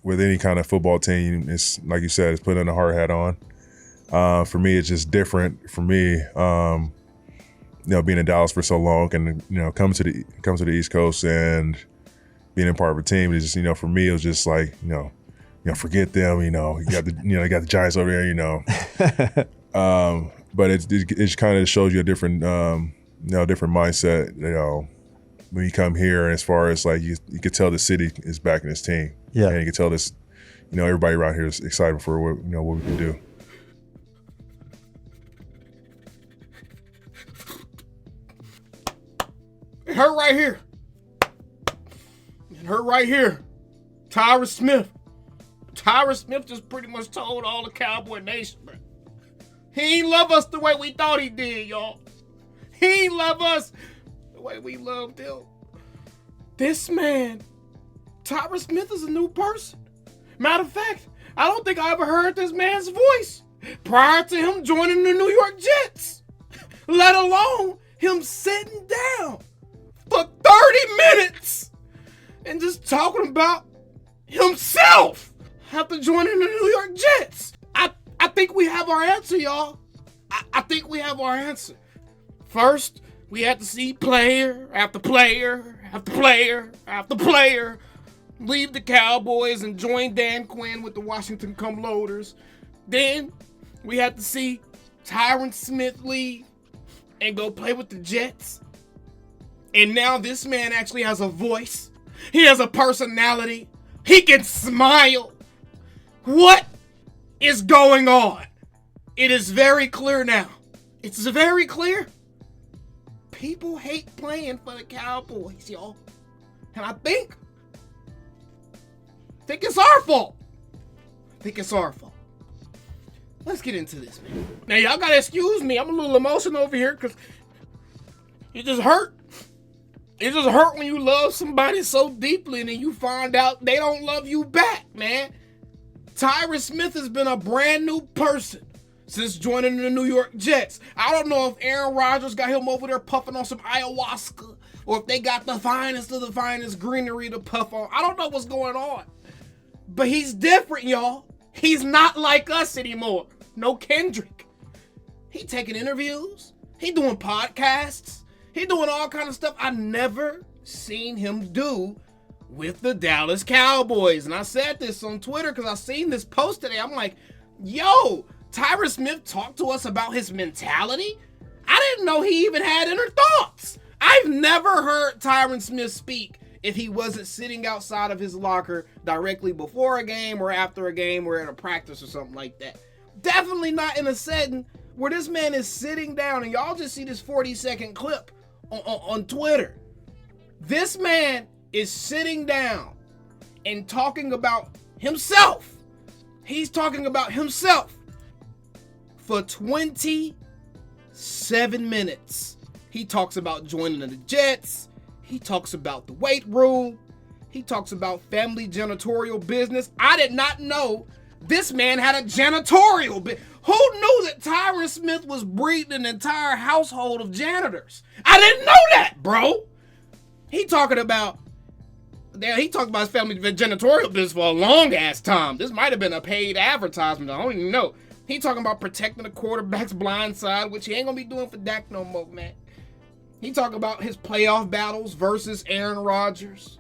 with any kind of football team, it's like you said, it's putting the hard hat on. For me, it's just different. For me, being in Dallas for so long, and come to the East Coast and being a part of a team, is just for me, it was just like forget them. You got the Giants over there. But it kind of shows you a different different mindset. When you come here, and as far as like you could tell the city is backing this team. Yeah, and you can tell this. Everybody around here is excited for what we can do. It hurt right here. It hurt right here. Tyron Smith. Tyron Smith just pretty much told all the Cowboy Nation, man. He ain't love us the way we thought he did, y'all. He ain't love us the way we loved him. This man, Tyron Smith, is a new person. Matter of fact, I don't think I ever heard this man's voice prior to him joining the New York Jets, let alone him sitting down for 30 minutes and just talking about himself after joining the New York Jets. I think we have our answer, y'all. I think we have our answer. First, we had to see player after player after player after player leave the Cowboys and join Dan Quinn with the Washington Come-Loaders. Then we had to see Tyron Smith leave and go play with the Jets. And now this man actually has a voice. He has a personality. He can smile. What is going on? It is very clear now. It's very clear. People hate playing for the Cowboys, y'all. And I think it's our fault. It's our fault. Let's get into this, man. Now, y'all gotta excuse me. I'm a little emotional over here because it just hurt. It just hurt when you love somebody so deeply and then you find out they don't love you back, man. Tyron Smith has been a brand new person since joining the New York Jets. I don't know if Aaron Rodgers got him over there puffing on some ayahuasca or if they got the finest of the finest greenery to puff on. I don't know what's going on. But he's different, y'all. He's not like us anymore. No Kendrick. He taking interviews. He doing podcasts. He doing all kind of stuff I never seen him do with the Dallas Cowboys. And I said this on Twitter because I seen this post today. I'm like, yo, Tyron Smith talked to us about his mentality? I didn't know he even had inner thoughts. I've never heard Tyron Smith speak if he wasn't sitting outside of his locker directly before a game or after a game or at a practice or something like that. Definitely not in a setting where this man is sitting down, and y'all just see this 40-second clip on Twitter. This man is sitting down and talking about himself. He's talking about himself for 27 minutes. He talks about joining the Jets. He talks about the weight room. He talks about family janitorial business. I did not know this man had a janitorial business. Who knew that Tyron Smith was breeding an entire household of janitors? I didn't know that, bro. He talking about his family janitorial business for a long ass time. This might have been a paid advertisement. I don't even know. He talking about protecting the quarterback's blind side, which he ain't gonna be doing for Dak no more, man. He talking about his playoff battles versus Aaron Rodgers.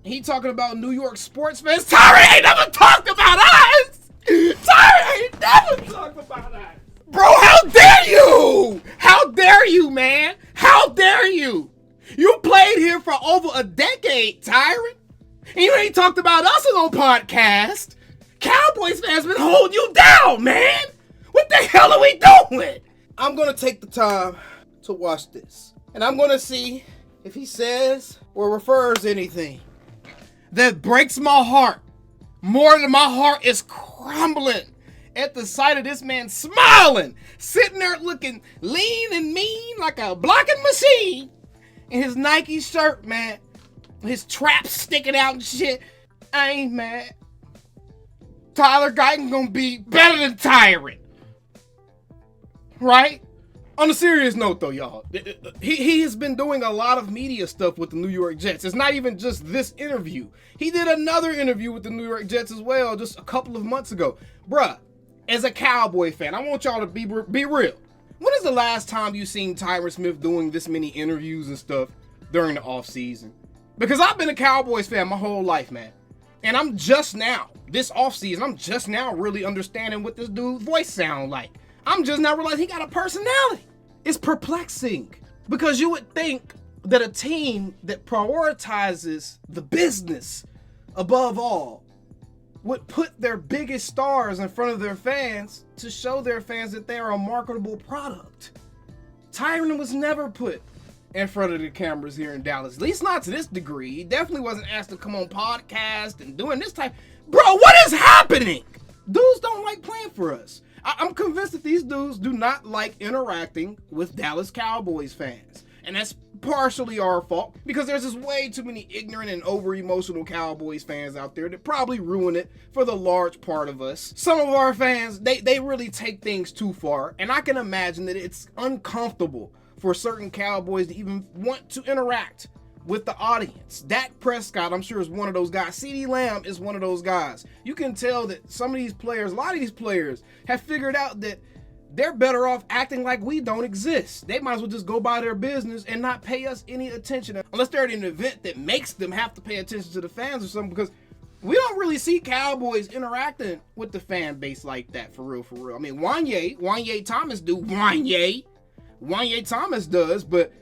He talking about New York sports fans. Tyron ain't never talked about us. Tyron ain't never talked about us. Bro, how dare you? How dare you, man? How dare you? You played here for over a decade, Tyron. And you ain't talked about us on no podcast. Cowboys fans been holding you down, man. What the hell are we doing? I'm going to take the time to watch this. And I'm going to see if he says or refers anything that breaks my heart more than my heart is crumbling at the sight of this man smiling, sitting there looking lean and mean like a blocking machine in his Nike shirt, man. His traps sticking out and shit. I ain't mad. Tyler Guyton gonna be better than Tyron. Right? On a serious note, though, y'all, he has been doing a lot of media stuff with the New York Jets. It's not even just this interview. He did another interview with the New York Jets as well just a couple of months ago. Bruh, as a Cowboy fan, I want y'all to be real. When is the last time you seen Tyron Smith doing this many interviews and stuff during the offseason? Because I've been a Cowboys fan my whole life, man. And I'm just now, this offseason, I'm just now really understanding what this dude's voice sound like. I'm just now realizing he got a personality. It's perplexing because you would think that a team that prioritizes the business above all would put their biggest stars in front of their fans to show their fans that they are a marketable product. Tyron was never put in front of the cameras here in Dallas, at least not to this degree. He definitely wasn't asked to come on podcast and doing this type. Bro, what is happening? Dudes don't like playing for us. I'm convinced that these dudes do not like interacting with Dallas Cowboys fans. And that's partially our fault because there's just way too many ignorant and over-emotional Cowboys fans out there that probably ruin it for the large part of us. Some of our fans, they really take things too far. And I can imagine that it's uncomfortable for certain Cowboys to even want to interact with the audience. Dak Prescott, I'm sure, is one of those guys. CeeDee Lamb is one of those guys. You can tell that some of these players, a lot of these players, have figured out that they're better off acting like we don't exist. They might as well just go by their business and not pay us any attention, unless they're at an event that makes them have to pay attention to the fans or something, because we don't really see Cowboys interacting with the fan base like that, for real, for real. I mean, Wanye Thomas Wanye Thomas does, but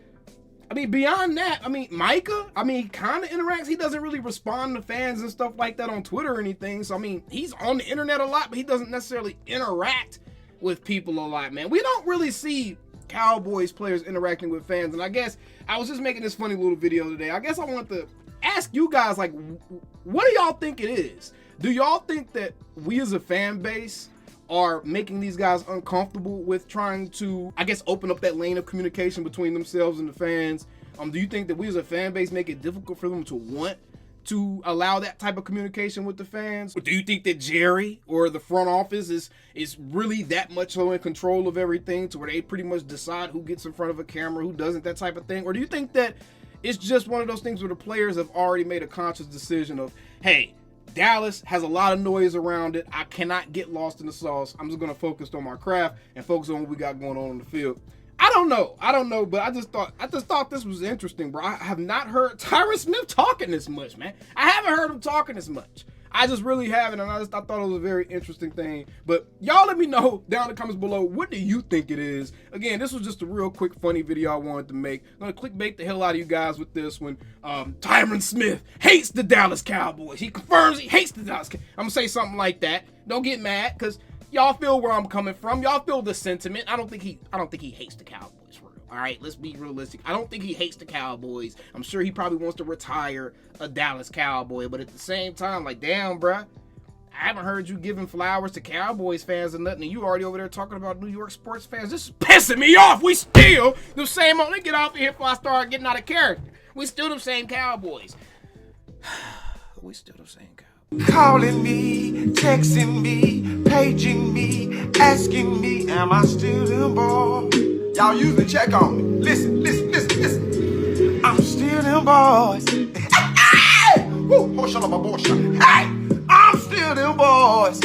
I mean, beyond that, I mean, Micah, I mean, he kind of interacts. He doesn't really respond to fans and stuff like that on Twitter or anything. So, I mean, he's on the internet a lot, but he doesn't necessarily interact with people a lot, man. We don't really see Cowboys players interacting with fans. And I guess I was just making this funny little video today. I guess I want to ask you guys, like, what do y'all think it is? Do y'all think that we as a fan base are making these guys uncomfortable with trying to, I guess, open up that lane of communication between themselves and the fans? Do you think that we as a fan base make it difficult for them to want to allow that type of communication with the fans? Or do you think that Jerry or the front office is really that much so in control of everything to where they pretty much decide who gets in front of a camera, who doesn't, that type of thing? Or do you think that it's just one of those things where the players have already made a conscious decision of, hey, Dallas has a lot of noise around it. I cannot get lost in the sauce. I'm just going to focus on my craft and focus on what we got going on the field. I don't know, but I just thought this was interesting, bro. I have not heard Tyron Smith talking this much, man. I haven't heard him talking this much. I just really haven't, and I thought it was a very interesting thing. But y'all let me know down in the comments below, what do you think it is? Again, this was just a real quick, funny video I wanted to make. I'm going to clickbait the hell out of you guys with this one. Tyron Smith hates the Dallas Cowboys. He confirms he hates the Dallas Cowboys. I'm going to say something like that. Don't get mad, because y'all feel where I'm coming from. Y'all feel the sentiment. I don't think he hates the Cowboys, for real. All right, let's be realistic. I don't think he hates the Cowboys. I'm sure he probably wants to retire a Dallas Cowboy, but at the same time, like, damn, bruh, I haven't heard you giving flowers to Cowboys fans or nothing, and you already over there talking about New York sports fans. This is pissing me off. We still the same. Let me get off of here before I start getting out of character. We still the same Cowboys. We still the same Cowboys. Calling me, texting me, paging me, asking me, am I still them boys? Y'all usually check on me. Listen. I'm still them boys. Hey! Woo! Hey! I'm still them boys.